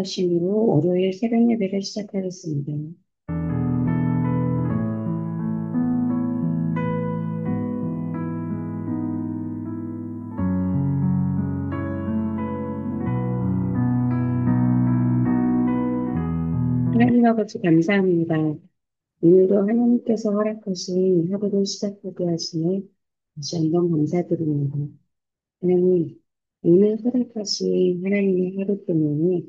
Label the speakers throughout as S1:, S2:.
S1: 인도하심으로 월요일 새벽 예배를 시작하겠습니다. 하나님 아버지 감사합니다. 오늘도 하나님께서 허락하신 하루를 시작하게 하시니 다시 한번 감사드립니다. 하나님, 오늘 허락하신 하나님의 하루 때문에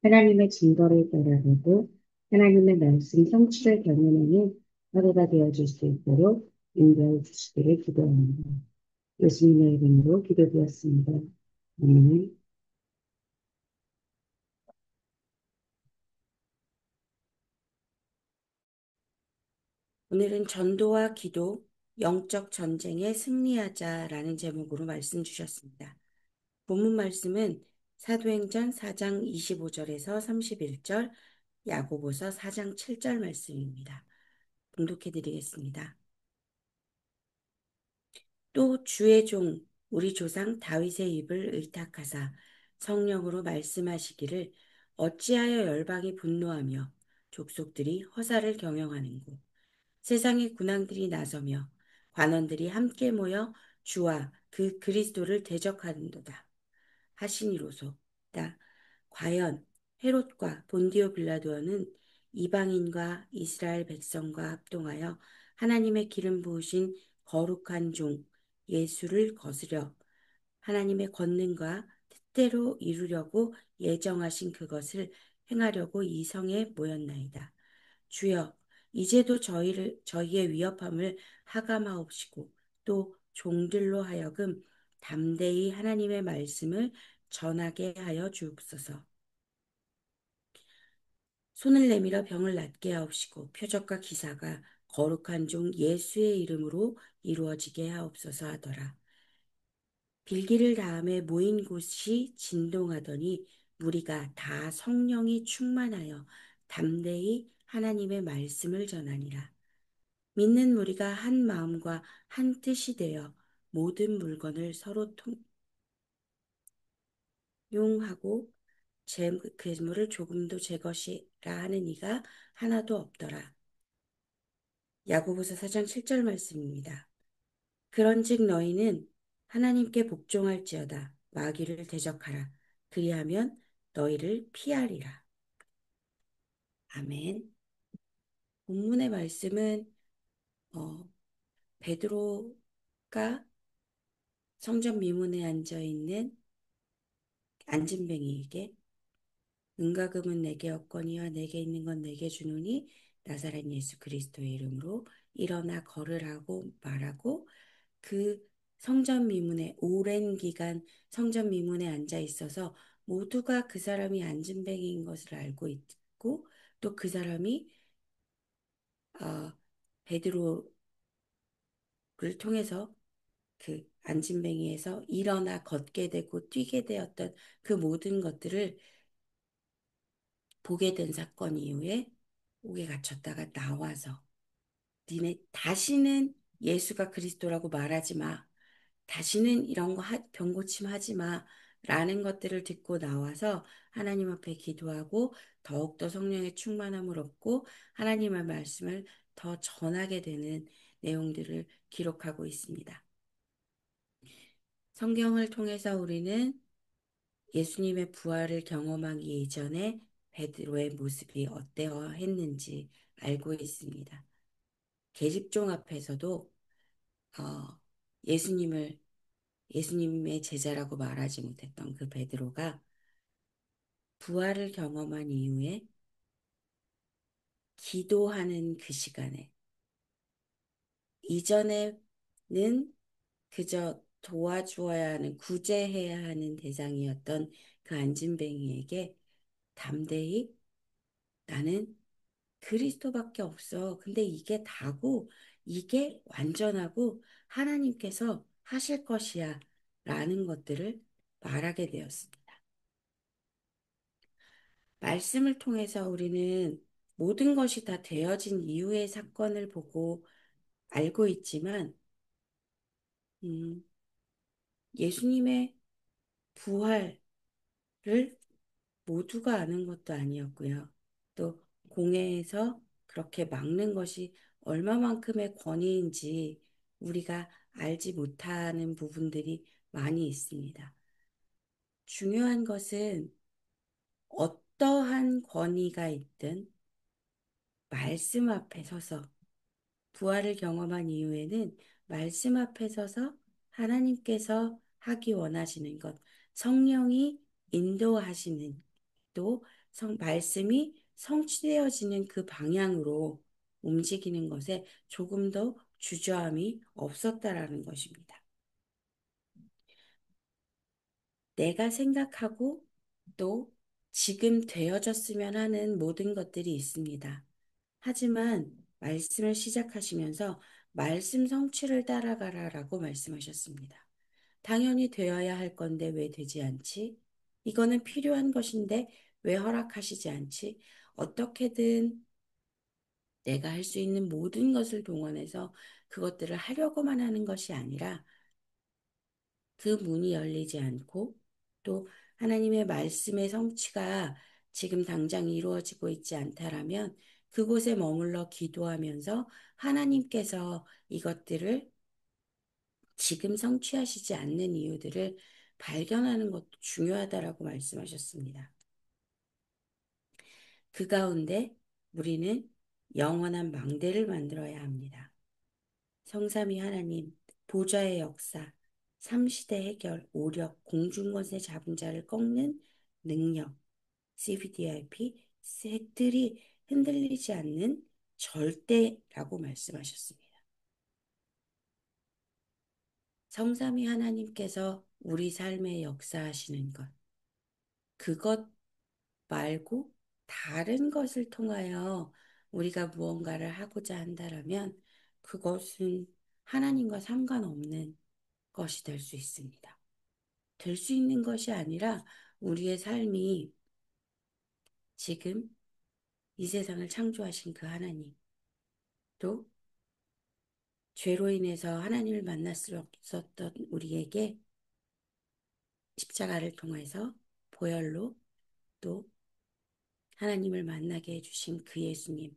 S1: 하나님의 증거를 따라가고 하나님의 말씀 성취를 경험하는 하루가 되어줄 수 있도록 인도해 주시기를 기도합니다. 예수님의 이름으로 기도드렸습니다. 아멘.
S2: 오늘은 전도와 기도, 영적 전쟁에 승리하자라는 제목으로 말씀 주셨습니다. 본문 말씀은 사도행전 4장 25절에서 31절, 야고보서 4장 7절 말씀입니다. 봉독해 드리겠습니다. 또 주의 종 우리 조상 다윗의 입을 의탁하사 성령으로 말씀하시기를 어찌하여 열방이 분노하며 족속들이 허사를 경영하는고 세상의 군왕들이 나서며 관원들이 함께 모여 주와 그 그리스도를 대적하는도다 하시니로소다. 과연 헤롯과 본디오 빌라도는 이방인과 이스라엘 백성과 합동하여 하나님의 기름 부으신 거룩한 종 예수를 거스려 하나님의 권능과 뜻대로 이루려고 예정하신 그것을 행하려고 이 성에 모였나이다. 주여, 이제도 저희의 위협함을 하감하옵시고 또 종들로 하여금 담대히 하나님의 말씀을 전하게 하여 주옵소서. 손을 내밀어 병을 낫게 하옵시고 표적과 기사가 거룩한 종 예수의 이름으로 이루어지게 하옵소서 하더라. 빌기를 다음에 모인 곳이 진동하더니 무리가 다 성령이 충만하여 담대히 하나님의 말씀을 전하니라. 믿는 무리가 한 마음과 한 뜻이 되어 모든 물건을 서로 통용하고 재물을 조금도 제 것이라 하는 이가 하나도 없더라. 야고보서 4장 7절 말씀입니다. 그런즉 너희는 하나님께 복종할지어다. 마귀를 대적하라. 그리하면 너희를 피하리라. 아멘. 본문의 말씀은 어, 베드로가 성전 미문에 앉아 있는 안진뱅이에게 은과 금은 내게 없거니와 내게 있는 건 내게 주노니 나사렛 예수 그리스도의 이름으로 일어나 걸으라고 말하고 그 성전 미문에 오랜 기간 성전 미문에 앉아 있어서 모두가 그 사람이 안진뱅이인 것을 알고 있고 또 그 사람이 어, 베드로를 통해서 그 안진뱅이에서 일어나 걷게 되고 뛰게 되었던 그 모든 것들을 보게 된 사건 이후에 옥에 갇혔다가 나와서 니네 다시는 예수가 그리스도라고 말하지 마. 다시는 이런 거 병고침 하지 마. 라는 것들을 듣고 나와서 하나님 앞에 기도하고 더욱더 성령의 충만함을 얻고 하나님의 말씀을 더 전하게 되는 내용들을 기록하고 있습니다. 성경을 통해서 우리는 예수님의 부활을 경험하기 이전에 베드로의 모습이 어떠했는지 알고 있습니다. 계집종 앞에서도 어, 예수님을 예수님의 제자라고 말하지 못했던 그 베드로가 부활을 경험한 이후에 기도하는 그 시간에 이전에는 그저 도와주어야 하는 구제해야 하는 대상이었던 그 안진뱅이에게 담대히 나는 그리스도밖에 없어. 근데 이게 다고 이게 완전하고 하나님께서 하실 것이야 라는 것들을 말하게 되었습니다. 말씀을 통해서 우리는 모든 것이 다 되어진 이후의 사건을 보고 알고 있지만 예수님의 부활을 모두가 아는 것도 아니었고요. 또 공회에서 그렇게 막는 것이 얼마만큼의 권위인지 우리가 알지 못하는 부분들이 많이 있습니다. 중요한 것은 어떠한 권위가 있든 말씀 앞에 서서 부활을 경험한 이후에는 말씀 앞에 서서 하나님께서 하기 원하시는 것, 성령이 인도하시는 또 말씀이 성취되어지는 그 방향으로 움직이는 것에 조금 더 주저함이 없었다라는 것입니다. 내가 생각하고 또 지금 되어졌으면 하는 모든 것들이 있습니다. 하지만 말씀을 시작하시면서 말씀 성취를 따라가라라고 말씀하셨습니다. 당연히 되어야 할 건데 왜 되지 않지? 이거는 필요한 것인데 왜 허락하시지 않지? 어떻게든 내가 할 수 있는 모든 것을 동원해서 그것들을 하려고만 하는 것이 아니라 그 문이 열리지 않고 또 하나님의 말씀의 성취가 지금 당장 이루어지고 있지 않다라면 그곳에 머물러 기도하면서 하나님께서 이것들을 지금 성취하시지 않는 이유들을 발견하는 것도 중요하다라고 말씀하셨습니다. 그 가운데 우리는 영원한 망대를 만들어야 합니다. 성삼위 하나님, 보좌의 역사, 삼시대 해결, 오력, 공중권세 잡은 자를 꺾는 능력, CVDIP, 색들이 흔들리지 않는 절대라고 말씀하셨습니다. 성삼위 하나님께서 우리 삶에 역사하시는 것, 그것 말고 다른 것을 통하여 우리가 무언가를 하고자 한다라면 그것은 하나님과 상관없는 것이 될 수 있습니다. 될 수 있는 것이 아니라 우리의 삶이 지금 이 세상을 창조하신 그 하나님, 또 죄로 인해서 하나님을 만날 수 없었던 우리에게 십자가를 통해서 보혈로 또 하나님을 만나게 해주신 그 예수님,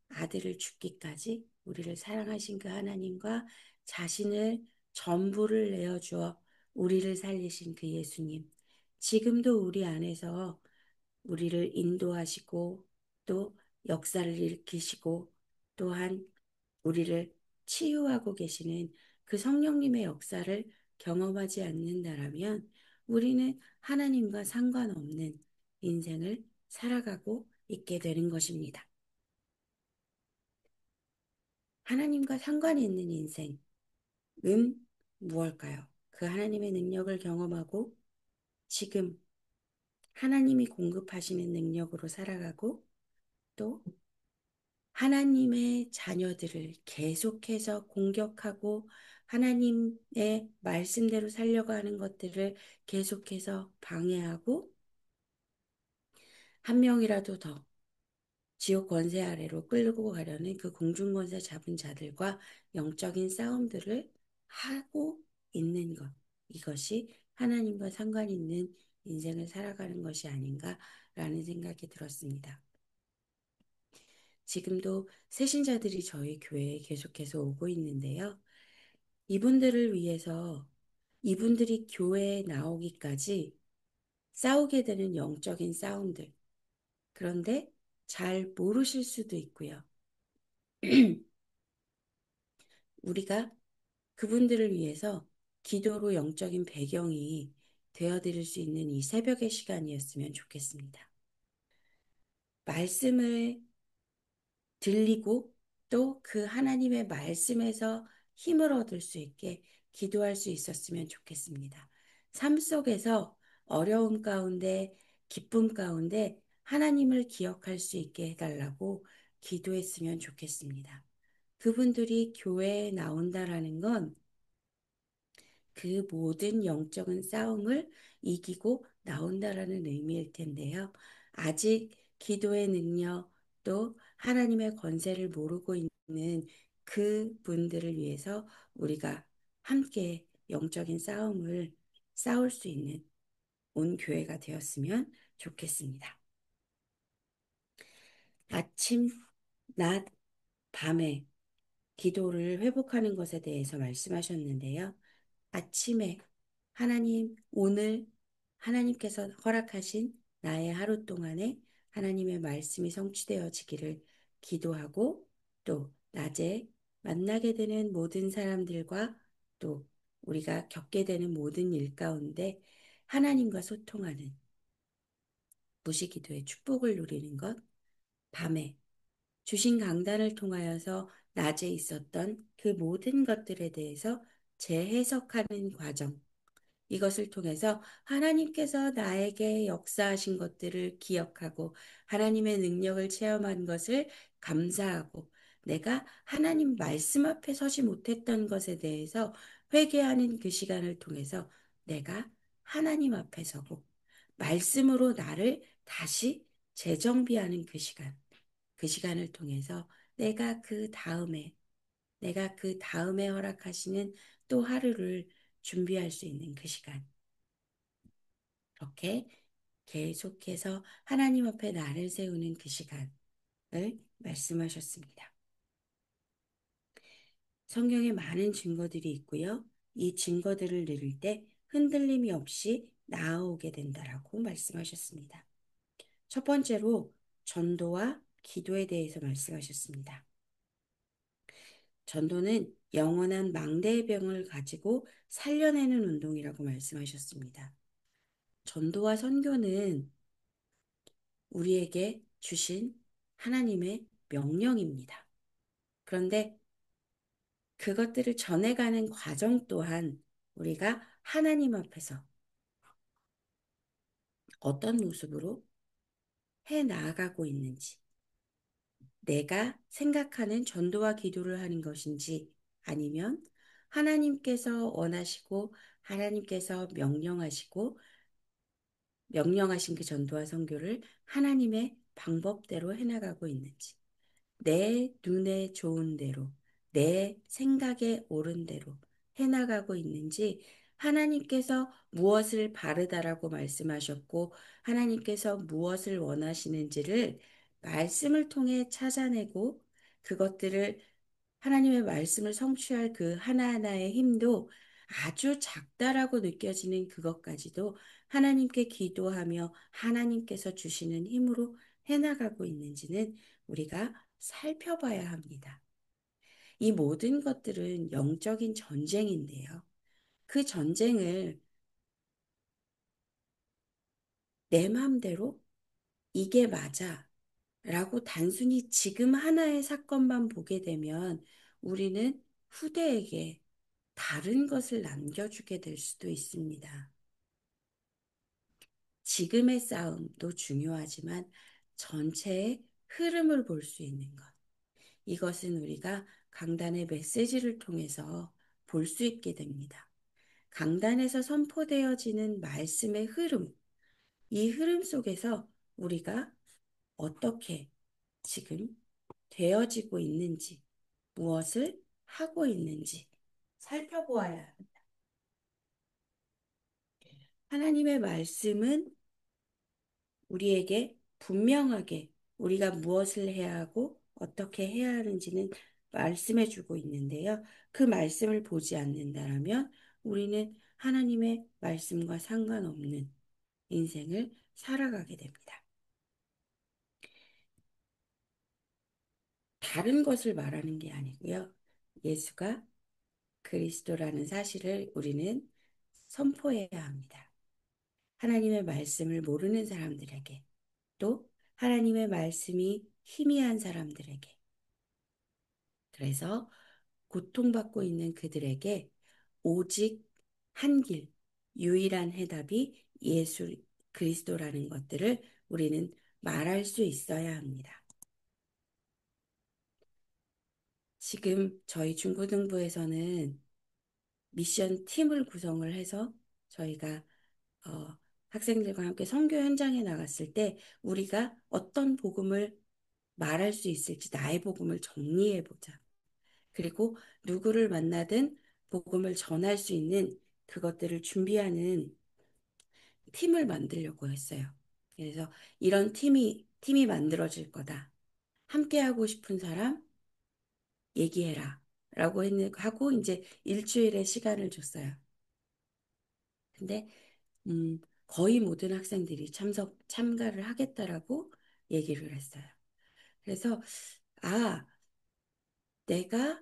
S2: 아들을 죽기까지 우리를 사랑하신 그 하나님과 자신을 전부를 내어주어 우리를 살리신 그 예수님, 지금도 우리 안에서 우리를 인도하시고 또 역사를 일으키시고 또한 우리를 치유하고 계시는 그 성령님의 역사를 경험하지 않는다라면 우리는 하나님과 상관없는 인생을 살아가고 있게 되는 것입니다. 하나님과 상관이 있는 인생은 무엇일까요? 그 하나님의 능력을 경험하고 지금 하나님이 공급하시는 능력으로 살아가고 또 하나님의 자녀들을 계속해서 공격하고 하나님의 말씀대로 살려고 하는 것들을 계속해서 방해하고 한 명이라도 더 지옥 권세 아래로 끌고 가려는 그 공중 권세 잡은 자들과 영적인 싸움들을 하고 있는 것. 이것이 하나님과 상관 있는 인생을 살아가는 것이 아닌가라는 생각이 들었습니다. 지금도 새신자들이 저희 교회에 계속해서 오고 있는데요. 이분들을 위해서 이분들이 교회에 나오기까지 싸우게 되는 영적인 싸움들. 그런데 잘 모르실 수도 있고요. 우리가 그분들을 위해서 기도로 영적인 배경이 되어드릴 수 있는 이 새벽의 시간이었으면 좋겠습니다. 말씀을 들리고 또 그 하나님의 말씀에서 힘을 얻을 수 있게 기도할 수 있었으면 좋겠습니다. 삶 속에서 어려움 가운데 기쁨 가운데 하나님을 기억할 수 있게 해달라고 기도했으면 좋겠습니다. 그분들이 교회에 나온다라는 건 그 모든 영적인 싸움을 이기고 나온다라는 의미일 텐데요. 아직 기도의 능력 또 하나님의 권세를 모르고 있는 그 분들을 위해서 우리가 함께 영적인 싸움을 싸울 수 있는 온 교회가 되었으면 좋겠습니다. 아침, 낮, 밤에 기도를 회복하는 것에 대해서 말씀하셨는데요. 아침에 하나님, 오늘 하나님께서 허락하신 나의 하루 동안에 하나님의 말씀이 성취되어지기를 기도하고, 또 낮에 만나게 되는 모든 사람들과 또 우리가 겪게 되는 모든 일 가운데 하나님과 소통하는 무시기도의 축복을 누리는 것, 밤에 주신 강단을 통하여서 낮에 있었던 그 모든 것들에 대해서 재해석하는 과정, 이것을 통해서 하나님께서 나에게 역사하신 것들을 기억하고 하나님의 능력을 체험한 것을 감사하고, 내가 하나님 말씀 앞에 서지 못했던 것에 대해서 회개하는 그 시간을 통해서 내가 하나님 앞에 서고 말씀으로 나를 다시 재정비하는 그 시간, 그 시간을 통해서 내가 그 다음에 허락하시는 또 하루를 준비할 수 있는 그 시간. 그렇게 계속해서 하나님 앞에 나를 세우는 그 시간을 말씀하셨습니다. 성경에 많은 증거들이 있고요. 이 증거들을 들을 때 흔들림이 없이 나아오게 된다라고 말씀하셨습니다. 첫 번째로 전도와 기도에 대해서 말씀하셨습니다. 전도는 영원한 망대의 병을 가지고 살려내는 운동이라고 말씀하셨습니다. 전도와 선교는 우리에게 주신 하나님의 명령입니다. 그런데 그것들을 전해가는 과정 또한 우리가 하나님 앞에서 어떤 모습으로 해 나아가고 있는지, 내가 생각하는 전도와 기도를 하는 것인지, 아니면 하나님께서 원하시고 하나님께서 명령하신 그 전도와 선교를 하나님의 방법대로 해나가고 있는지, 내 눈에 좋은 대로, 내 생각에 옳은 대로 해나가고 있는지, 하나님께서 무엇을 바르다라고 말씀하셨고 하나님께서 무엇을 원하시는지를 말씀을 통해 찾아내고, 그것들을 하나님의 말씀을 성취할 그 하나하나의 힘도 아주 작다라고 느껴지는 그것까지도 하나님께 기도하며 하나님께서 주시는 힘으로 해나가고 있는지는 우리가 살펴봐야 합니다. 이 모든 것들은 영적인 전쟁인데요. 그 전쟁을 내 마음대로 이게 맞아 라고 단순히 지금 하나의 사건만 보게 되면 우리는 후대에게 다른 것을 남겨주게 될 수도 있습니다. 지금의 싸움도 중요하지만 전체의 흐름을 볼 수 있는 것. 이것은 우리가 강단의 메시지를 통해서 볼 수 있게 됩니다. 강단에서 선포되어지는 말씀의 흐름, 이 흐름 속에서 우리가 어떻게 지금 되어지고 있는지, 무엇을 하고 있는지 살펴보아야 합니다. 하나님의 말씀은 우리에게 분명하게 우리가 무엇을 해야 하고 어떻게 해야 하는지는 말씀해 주고 있는데요. 그 말씀을 보지 않는다라면 우리는 하나님의 말씀과 상관없는 인생을 살아가게 됩니다. 다른 것을 말하는 게 아니고요. 예수가 그리스도라는 사실을 우리는 선포해야 합니다. 하나님의 말씀을 모르는 사람들에게, 또 하나님의 말씀이 희미한 사람들에게, 그래서 고통받고 있는 그들에게 오직 한 길, 유일한 해답이 예수 그리스도라는 것들을 우리는 말할 수 있어야 합니다. 지금 저희 중고등부에서는 미션 팀을 구성을 해서 저희가 어, 학생들과 함께 선교 현장에 나갔을 때 우리가 어떤 복음을 말할 수 있을지 나의 복음을 정리해 보자. 그리고 누구를 만나든 복음을 전할 수 있는 그것들을 준비하는 팀을 만들려고 했어요. 그래서 이런 팀이 만들어질 거다. 함께 하고 싶은 사람 얘기해라. 하고 이제 일주일의 시간을 줬어요. 근데 거의 모든 학생들이 참가를 하겠다라고 얘기를 했어요. 그래서 아, 내가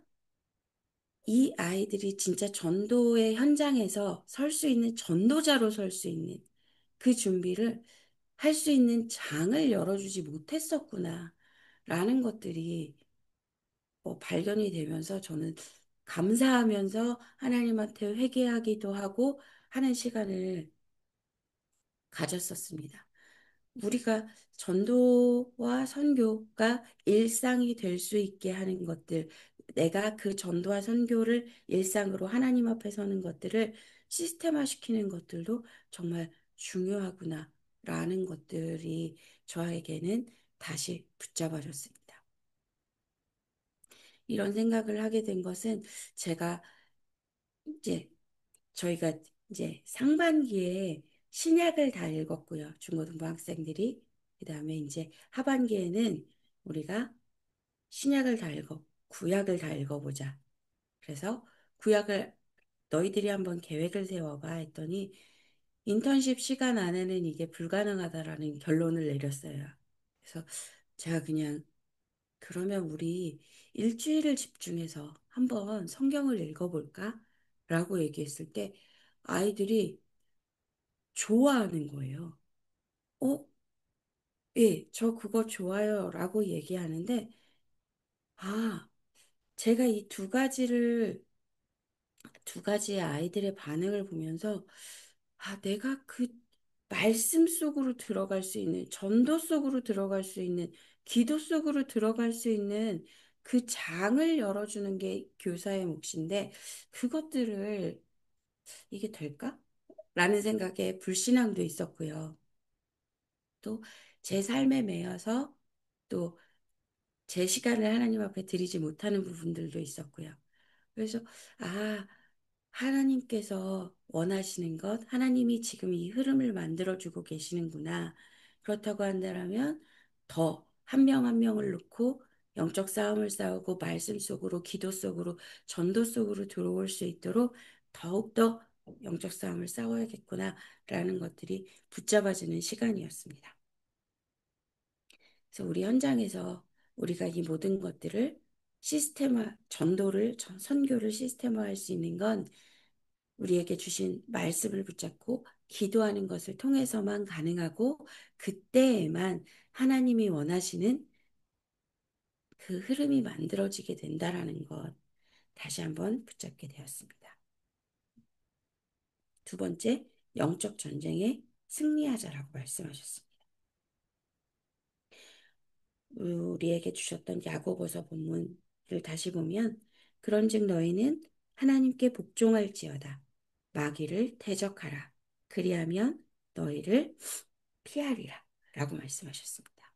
S2: 이 아이들이 진짜 전도의 현장에서 설 수 있는 전도자로 설 수 있는 그 준비를 할 수 있는 장을 열어주지 못했었구나. 라는 것들이 발견이 되면서 저는 감사하면서 하나님한테 회개하기도 하고 하는 시간을 가졌었습니다. 우리가 전도와 선교가 일상이 될 수 있게 하는 것들, 내가 그 전도와 선교를 일상으로 하나님 앞에 서는 것들을 시스템화 시키는 것들도 정말 중요하구나라는 것들이 저에게는 다시 붙잡아졌습니다. 이런 생각을 하게 된 것은 제가 이제 저희가 이제 상반기에 신약을 다 읽었고요. 중고등부 학생들이. 그다음에 이제 하반기에는 우리가 신약을 다 구약을 다 읽어보자. 그래서 구약을 너희들이 한번 계획을 세워봐 했더니 인턴십 시간 안에는 이게 불가능하다라는 결론을 내렸어요. 그래서 제가 그냥 그러면 우리 일주일을 집중해서 한번 성경을 읽어볼까? 라고 얘기했을 때 아이들이 좋아하는 거예요. 어, 예, 저 그거 좋아요. 라고 얘기하는데, 아, 제가 이 두 가지의 아이들의 반응을 보면서, 아, 내가 그 말씀 속으로 들어갈 수 있는, 전도 속으로 들어갈 수 있는, 기도 속으로 들어갈 수 있는 그 장을 열어주는 게 교사의 몫인데, 그것들을 이게 될까? 라는 생각에 불신앙도 있었고요. 또 제 삶에 매여서 또 제 시간을 하나님 앞에 드리지 못하는 부분들도 있었고요. 그래서 아, 하나님께서 원하시는 것, 하나님이 지금 이 흐름을 만들어주고 계시는구나. 그렇다고 한다면 더 한 명 한 명을 놓고 영적 싸움을 싸우고 말씀 속으로, 기도 속으로, 전도 속으로 들어올 수 있도록 더욱더 영적 싸움을 싸워야겠구나라는 것들이 붙잡아지는 시간이었습니다. 그래서 우리 현장에서 우리가 이 모든 것들을 선교를 시스템화할 수 있는 건 우리에게 주신 말씀을 붙잡고 기도하는 것을 통해서만 가능하고 그때에만 하나님이 원하시는 그 흐름이 만들어지게 된다라는 것 다시 한번 붙잡게 되었습니다. 두 번째, 영적 전쟁에 승리하자라고 말씀하셨습니다. 우리에게 주셨던 야고보서 본문을 다시 보면 그런즉 너희는 하나님께 복종할지어다 마귀를 대적하라 그리하면 너희를 피하리라 라고 말씀하셨습니다.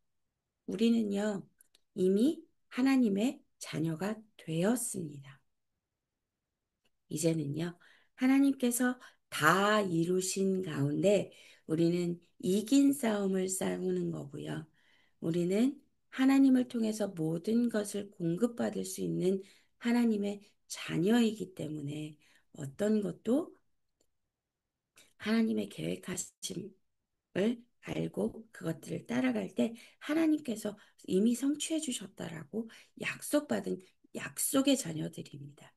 S2: 우리는요 이미 하나님의 자녀가 되었습니다. 이제는요 하나님께서 다 이루신 가운데 우리는 이긴 싸움을 싸우는 거고요. 우리는 하나님을 통해서 모든 것을 공급받을 수 있는 하나님의 자녀이기 때문에 어떤 것도 하나님의 계획하심을 알고 그것들을 따라갈 때 하나님께서 이미 성취해 주셨다라고 약속받은 약속의 자녀들입니다.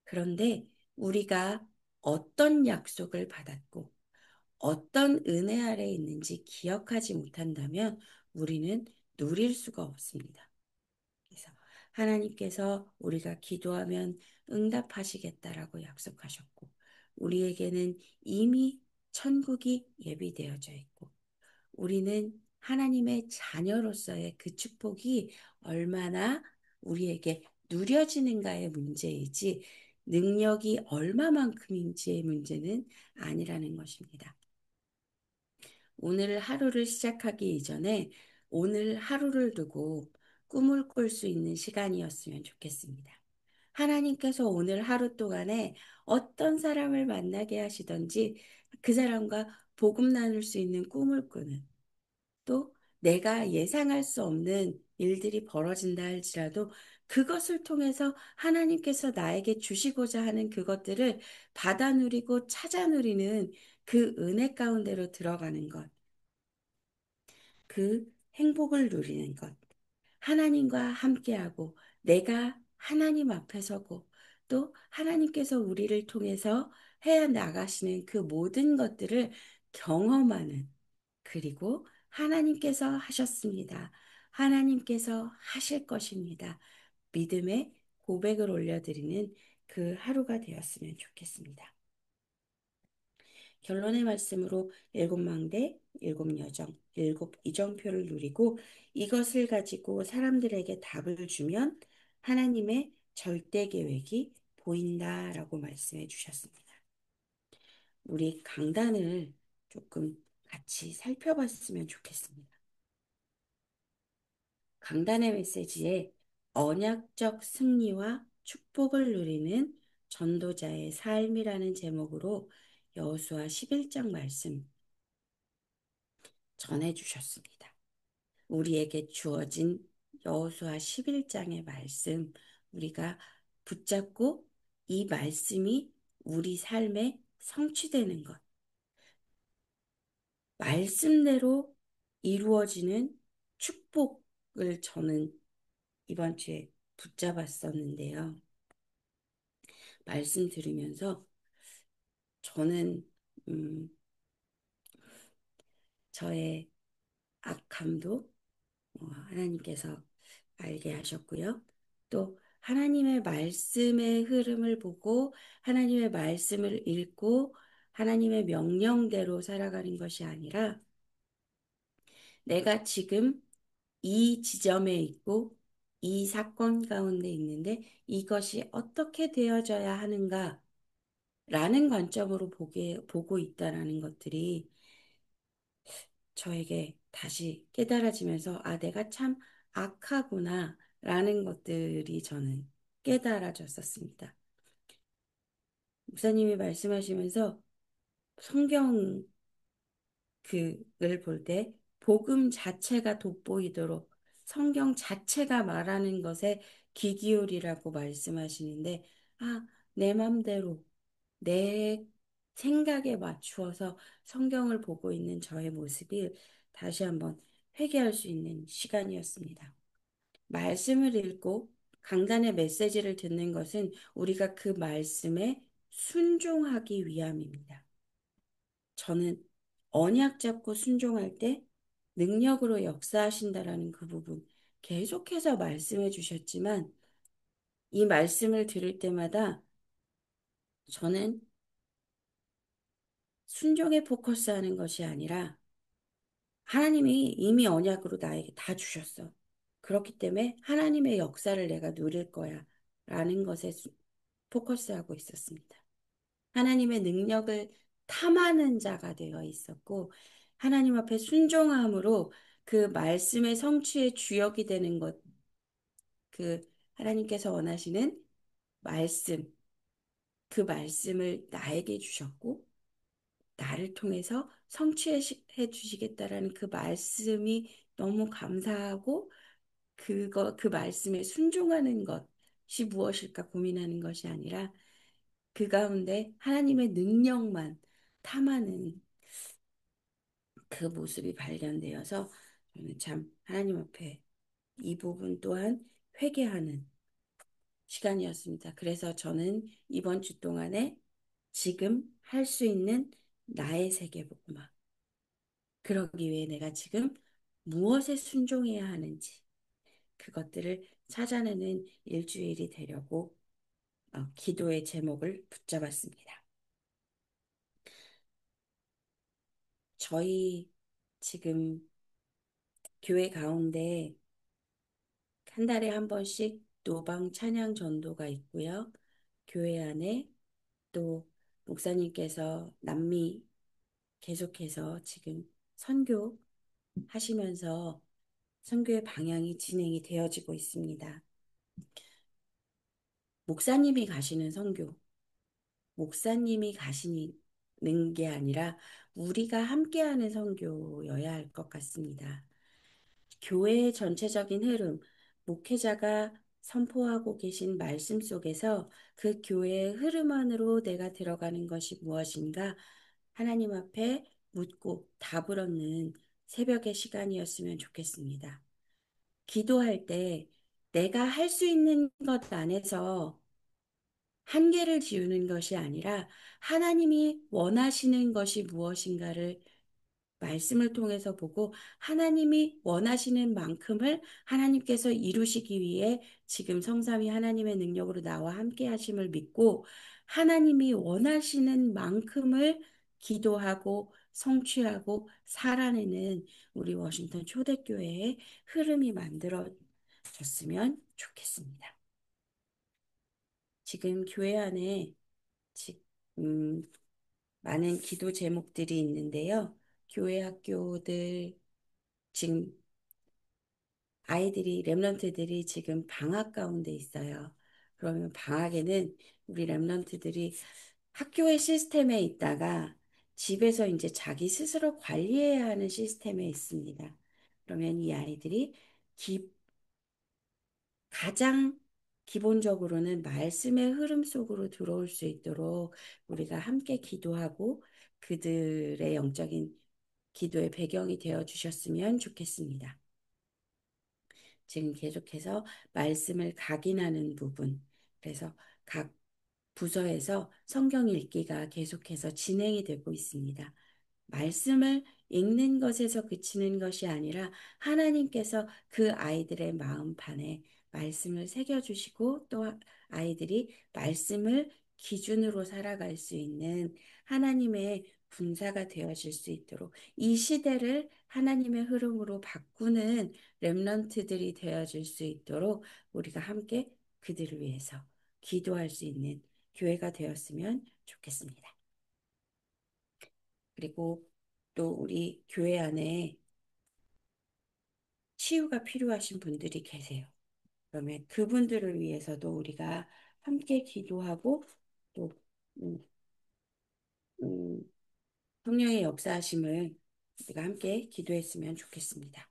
S2: 그런데 우리가 어떤 약속을 받았고 어떤 은혜 아래에 있는지 기억하지 못한다면 우리는 누릴 수가 없습니다. 그래서 하나님께서 우리가 기도하면 응답하시겠다라고 약속하셨고 우리에게는 이미 천국이 예비되어져 있고 우리는 하나님의 자녀로서의 그 축복이 얼마나 우리에게 누려지는가의 문제이지 능력이 얼마만큼인지의 문제는 아니라는 것입니다. 오늘 하루를 시작하기 이전에 오늘 하루를 두고 꿈을 꿀 수 있는 시간이었으면 좋겠습니다. 하나님께서 오늘 하루 동안에 어떤 사람을 만나게 하시던지 그 사람과 복음 나눌 수 있는 꿈을 꾸는, 또 내가 예상할 수 없는 일들이 벌어진다 할지라도 그것을 통해서 하나님께서 나에게 주시고자 하는 그것들을 받아 누리고 찾아 누리는 그 은혜 가운데로 들어가는 것, 그 행복을 누리는 것, 하나님과 함께하고 내가 하나님 앞에 서고 또 하나님께서 우리를 통해서 해 나가시는 그 모든 것들을 경험하는, 그리고 하나님께서 하셨습니다. 하나님께서 하실 것입니다. 믿음의 고백을 올려드리는 그 하루가 되었으면 좋겠습니다. 결론의 말씀으로 일곱 망대, 일곱 여정, 일곱 이정표를 누리고 이것을 가지고 사람들에게 답을 주면 하나님의 절대 계획이 보인다라고 말씀해 주셨습니다. 우리 강단을 조금 같이 살펴봤으면 좋겠습니다. 강단의 메시지에 언약적 승리와 축복을 누리는 전도자의 삶이라는 제목으로 여호수아 11장 말씀 전해 주셨습니다. 우리에게 주어진 여호수아 11장의 말씀 우리가 붙잡고 이 말씀이 우리 삶에 성취되는 것, 말씀대로 이루어지는 축복을 저는 이번 주에 붙잡았었는데요. 말씀 들으면서 저는 저의 악함도 하나님께서 알게 하셨고요. 또 하나님의 말씀의 흐름을 보고 하나님의 말씀을 읽고 하나님의 명령대로 살아가는 것이 아니라 내가 지금 이 지점에 있고 이 사건 가운데 있는데 이것이 어떻게 되어져야 하는가 라는 관점으로 보고 있다라는 것들이 저에게 다시 깨달아지면서 아, 내가 참 악하구나 라는 것들이 저는 깨달아졌었습니다. 목사님이 말씀하시면서 성경 그를 볼 때 복음 자체가 돋보이도록 성경 자체가 말하는 것에 귀 기울이라고 말씀하시는데 아, 내 맘대로 내 생각에 맞추어서 성경을 보고 있는 저의 모습이 다시 한번 회개할 수 있는 시간이었습니다. 말씀을 읽고 강단의 메시지를 듣는 것은 우리가 그 말씀에 순종하기 위함입니다. 저는 언약 잡고 순종할 때 능력으로 역사하신다라는 그 부분 계속해서 말씀해 주셨지만 이 말씀을 들을 때마다 저는 순종에 포커스하는 것이 아니라 하나님이 이미 언약으로 나에게 다 주셨어. 그렇기 때문에 하나님의 역사를 내가 누릴 거야. 라는 것에 포커스하고 있었습니다. 하나님의 능력을 탐하는 자가 되어 있었고, 하나님 앞에 순종함으로 그 말씀의 성취의 주역이 되는 것, 그 하나님께서 원하시는 말씀, 그 말씀을 나에게 주셨고, 나를 통해서 성취해 주시겠다라는 그 말씀이 너무 감사하고 그 말씀에 순종하는 것이 무엇일까 고민하는 것이 아니라 그 가운데 하나님의 능력만 탐하는 그 모습이 발견되어서 저는 참 하나님 앞에 이 부분 또한 회개하는 시간이었습니다. 그래서 저는 이번 주 동안에 지금 할 수 있는 나의 세계복음화, 그러기 위해 내가 지금 무엇에 순종해야 하는지 그것들을 찾아내는 일주일이 되려고 기도의 제목을 붙잡았습니다. 저희 지금 교회 가운데 한 달에 한 번씩 노방 찬양 전도가 있고요. 교회 안에 또 목사님께서 남미 계속해서 지금 선교 하시면서 선교의 방향이 진행이 되어지고 있습니다. 목사님이 가시는 선교, 목사님이 가시는 게 아니라 우리가 함께하는 선교여야 할 것 같습니다. 교회의 전체적인 흐름, 목회자가 선포하고 계신 말씀 속에서 그 교회의 흐름 안으로 내가 들어가는 것이 무엇인가 하나님 앞에 묻고 답을 얻는 새벽의 시간이었으면 좋겠습니다. 기도할 때 내가 할 수 있는 것 안에서 한계를 지우는 것이 아니라 하나님이 원하시는 것이 무엇인가를 말씀을 통해서 보고 하나님이 원하시는 만큼을 하나님께서 이루시기 위해 지금 성삼위 하나님의 능력으로 나와 함께 하심을 믿고 하나님이 원하시는 만큼을 기도하고 성취하고 살아내는 우리 워싱턴 초대교회의 흐름이 만들어졌으면 좋겠습니다. 지금 교회 안에 지- 음, 많은 기도 제목들이 있는데요. 교회 학교들 지금 아이들이 랩런트들이 지금 방학 가운데 있어요. 그러면 방학에는 우리 랩런트들이 학교의 시스템에 있다가 집에서 이제 자기 스스로 관리해야 하는 시스템에 있습니다. 그러면 이 아이들이 기, 가장 기본적으로는 말씀의 흐름 속으로 들어올 수 있도록 우리가 함께 기도하고 그들의 영적인 기도의 배경이 되어 주셨으면 좋겠습니다. 지금 계속해서 말씀을 각인하는 부분, 그래서 각 부서에서 성경 읽기가 계속해서 진행이 되고 있습니다. 말씀을 읽는 것에서 그치는 것이 아니라 하나님께서 그 아이들의 마음판에 말씀을 새겨주시고 또 아이들이 말씀을 기준으로 살아갈 수 있는 하나님의 분사가 되어질 수 있도록 이 시대를 하나님의 흐름으로 바꾸는 렘넌트들이 되어질 수 있도록 우리가 함께 그들을 위해서 기도할 수 있는 교회가 되었으면 좋겠습니다. 그리고 또 우리 교회 안에 치유가 필요하신 분들이 계세요. 그러면 그분들을 위해서도 우리가 함께 기도하고 또 음, 음, 성령의 역사하심을 우리가 함께 기도했으면 좋겠습니다.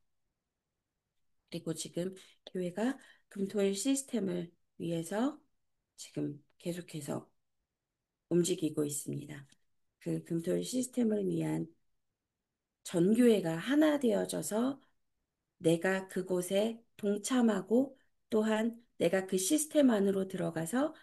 S2: 그리고 지금 교회가 금토일 시스템을 위해서 지금 계속해서 움직이고 있습니다. 그 금토일 시스템을 위한 전교회가 하나 되어져서 내가 그곳에 동참하고 또한 내가 그 시스템 안으로 들어가서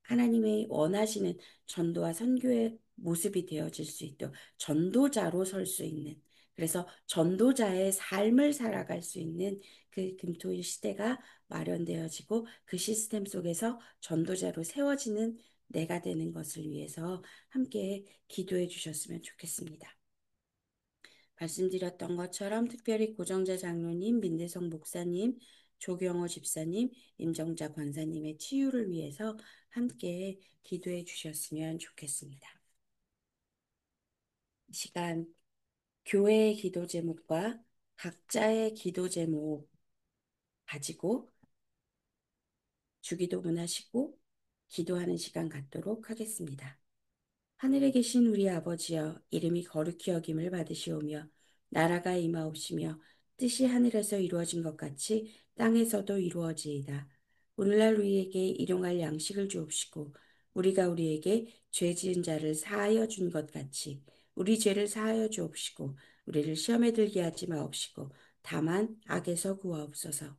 S2: 하나님의 원하시는 전도와 선교의 모습이 되어질 수 있도록 전도자로 설 수 있는 그래서 전도자의 삶을 살아갈 수 있는 그 금토일 시대가 마련되어지고 그 시스템 속에서 전도자로 세워지는 내가 되는 것을 위해서 함께 기도해 주셨으면 좋겠습니다. 말씀드렸던 것처럼 특별히 고정자 장로님, 민대성 목사님, 조경호 집사님, 임정자 권사님의 치유를 위해서 함께 기도해 주셨으면 좋겠습니다. 이 시간 교회의 기도 제목과 각자의 기도 제목 가지고 주기도문 하시고 기도하는 시간 갖도록 하겠습니다. 하늘에 계신 우리 아버지여 이름이 거룩히 여김을 받으시오며 나라가 임하옵시며 뜻이 하늘에서 이루어진 것 같이 땅에서도 이루어지이다. 오늘날 우리에게 일용할 양식을 주옵시고 우리가 우리에게 죄 지은 자를 사하여 준 것 같이 우리 죄를 사하여 주옵시고 우리를 시험에 들게 하지 마옵시고 다만 악에서 구하옵소서.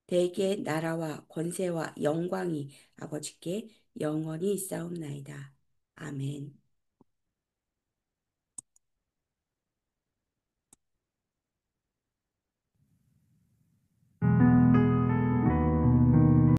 S2: 대개 나라와 권세와 영광이 아버지께 영원히 있사옵나이다. 아멘.